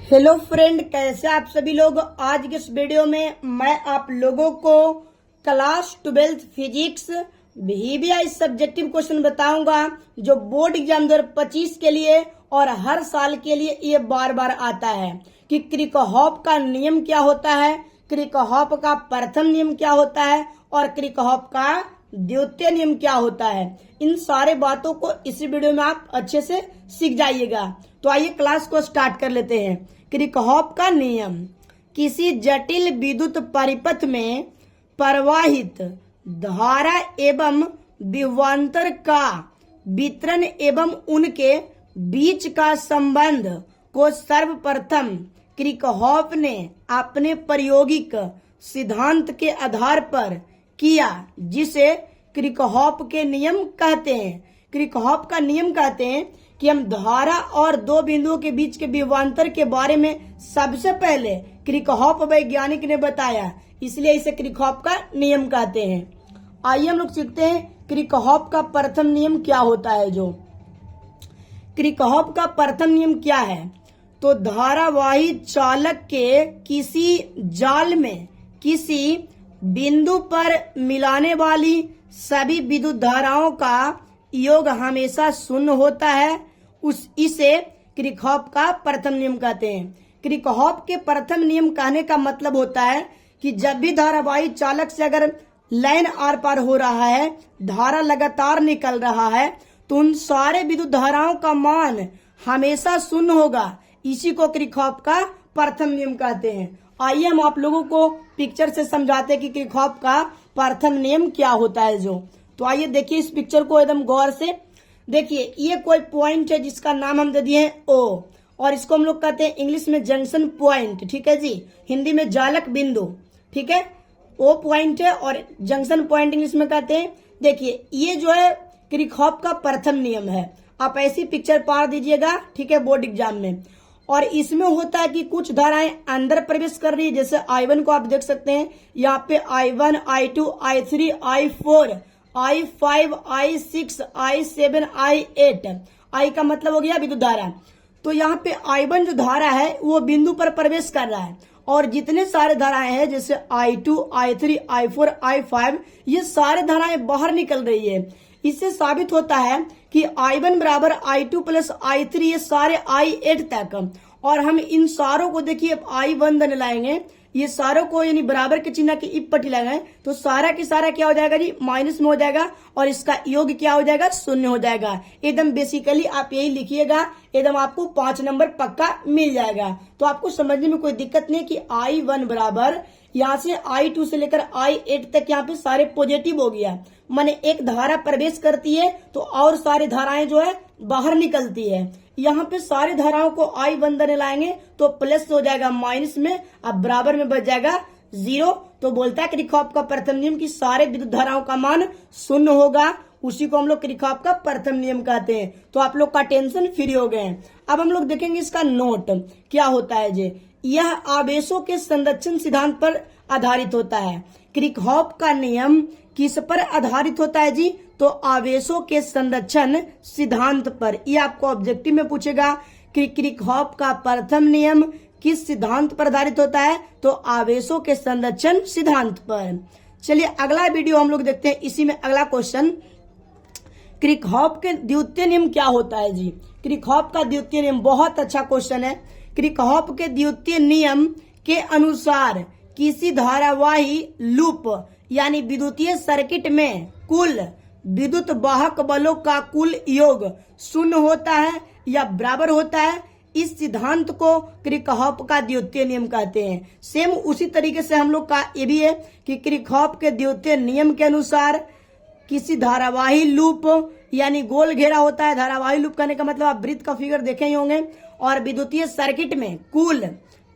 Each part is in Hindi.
हेलो फ्रेंड, कैसे आप सभी लोग। आज के इस वीडियो में मैं आप लोगों को class 12 physics VBI subjective question बताऊंगा जो बोर्ड एग्जाम 2025 के लिए और हर साल के लिए ये बार बार आता है कि किरचॉफ का नियम क्या होता है, किरचॉफ का प्रथम नियम क्या होता है और किरचॉफ का द्वितीय नियम क्या होता है। इन सारे बातों को इसी वीडियो में आप अच्छे से सीख जाइएगा। तो आइए क्लास को स्टार्ट कर लेते हैं। किरचॉफ का नियम किसी जटिल विद्युत परिपथ में प्रवाहित धारा एवं विभवांतर का वितरण एवं उनके बीच का संबंध को सर्वप्रथम किरचॉफ ने अपने प्रायोगिक सिद्धांत के आधार पर किया, जिसे किरचॉफ के नियम कहते हैं। किरचॉफ का नियम कहते हैं कि हम धारा और दो बिंदुओं के बीच के विभवांतर के बारे में सबसे पहले किरचॉफ वैज्ञानिक ने बताया, इसलिए इसे किरचॉफ का नियम कहते हैं। आइए हम लोग सीखते हैं किरचॉफ का प्रथम नियम क्या होता है। जो किरचॉफ का प्रथम नियम क्या है, तो धारावाही चालक के किसी जाल में किसी बिंदु पर मिलाने वाली सभी विद्युत धाराओं का योग हमेशा शून्य होता है। इसे किरचॉफ का प्रथम नियम कहते हैं। किरचॉफ के प्रथम नियम कहने का मतलब होता है कि जब भी धारावाही चालक से अगर लाइन आर पार हो रहा है, धारा लगातार निकल रहा है, तो उन सारे विद्युत धाराओं का मान हमेशा शून्य होगा। इसी को किरचॉफ का प्रथम नियम कहते हैं। आइए हम आप लोगों को पिक्चर से समझाते हैं कि किरचॉफ का प्रथम नियम क्या होता है। तो आइए देखिए इस पिक्चर को एकदम गौर से देखिए। ये कोई पॉइंट है जिसका नाम हम दे दिए हैं O, और इसको हम लोग कहते हैं इंग्लिश में जंक्शन पॉइंट, ठीक है जी, हिंदी में जालक बिंदु, ठीक है। O पॉइंट है और जंक्शन पॉइंट इंग्लिश में कहते हैं। देखिए ये जो है किरचॉफ का प्रथम नियम है। आप ऐसी पिक्चर पार दीजिएगा, ठीक है, बोर्ड एग्जाम में। और इसमें होता है कि कुछ धाराएं अंदर प्रवेश कर रही है, जैसे I1 को आप देख सकते हैं यहाँ पे I1, I2, I3, I4, I5, I6, I7, I8। I का मतलब हो गया विद्युत धारा। तो यहाँ पे I1 जो धारा है वो बिंदु पर प्रवेश कर रहा है, और जितने सारे धाराएं हैं जैसे I2, I3, I4, I5, ये सारे धाराएं बाहर निकल रही है। इससे साबित होता है कि I1 बराबर I2 प्लस I3, ये सारे I8 तक। और हम इन सारों को देखिए I1 देने लाएंगे, ये सारों को यानी बराबर के चिन्ह की इप पट्टी लगाएं तो सारा की सारा क्या हो जाएगा जी, माइनस में हो जाएगा, और इसका योग क्या हो जाएगा, शून्य हो जाएगा। एकदम बेसिकली आप यही लिखिएगा, एकदम आपको 5 नंबर पक्का मिल जाएगा। तो आपको समझने में कोई दिक्कत नहीं कि I1 बराबर यहाँ से I2 से लेकर I8 तक यहाँ पे सारे पॉजिटिव हो गया, माने एक धारा प्रवेश करती है तो और सारी धाराएं जो है बाहर निकलती है। यहाँ पे सारी धाराओं को I1 देने लाएंगे तो प्लस हो जाएगा माइनस में, अब बराबर में बच जाएगा 0। तो बोलता है किरचॉफ का प्रथम नियम कि सारे विद्युत धाराओं का मान शून्य होगा। उसी को हम लोग किरचॉफ का प्रथम नियम कहते हैं। तो आप लोग का टेंशन फ्री हो गए। अब हम लोग देखेंगे इसका नोट क्या होता है जी। यह आवेशों के संरक्षण सिद्धांत पर आधारित होता है। किरचॉफ का नियम किस पर आधारित होता है जी, तो आवेशों के संरक्षण सिद्धांत पर। ये आपको ऑब्जेक्टिव में पूछेगा कि किरचॉफ का प्रथम नियम किस सिद्धांत पर आधारित होता है, तो आवेशों के संरक्षण सिद्धांत पर। चलिए अगला वीडियो हम लोग देखते हैं। इसी में अगला क्वेश्चन, किरचॉफ के द्वितीय नियम क्या होता है जी। किरचॉफ का द्वितीय नियम बहुत अच्छा क्वेश्चन है। किरचॉफ के द्वितीय नियम के अनुसार किसी धारावाही लूप यानी विद्युतीय सर्किट में कुल विद्युत वाहक बलों का कुल योग शून्य होता है या बराबर होता है। इस सिद्धांत को किरचॉफ का द्वितीय नियम कहते हैं। सेम उसी तरीके से हम लोग का ये भी है कि किरचॉफ के द्वितीय नियम के अनुसार किसी धारावाही लूप यानी गोल घेरा होता है। धारावाही लूप करने का मतलब आप वृत्त का फिगर देखे ही होंगे, और विद्युतीय सर्किट में कुल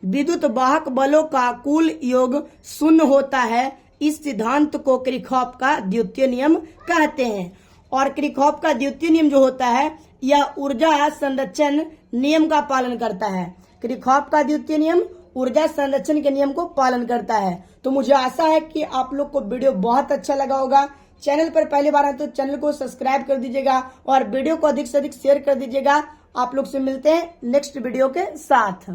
विद्युत वाहक बलों का कुल योग शून्य होता है। इस सिद्धांत को किरचॉफ का द्वितीय नियम कहते हैं। और किरचॉफ का द्वितीय नियम जो होता है यह ऊर्जा संरक्षण नियम का पालन करता है। किरचॉफ का द्वितीय नियम ऊर्जा संरक्षण के नियम को पालन करता है। तो मुझे आशा है कि आप लोग को वीडियो बहुत अच्छा लगा होगा। चैनल पर पहली बार आए तो चैनल को सब्सक्राइब कर दीजिएगा और वीडियो को अधिक से अधिक शेयर कर दीजिएगा। आप लोग से मिलते हैं नेक्स्ट वीडियो के साथ।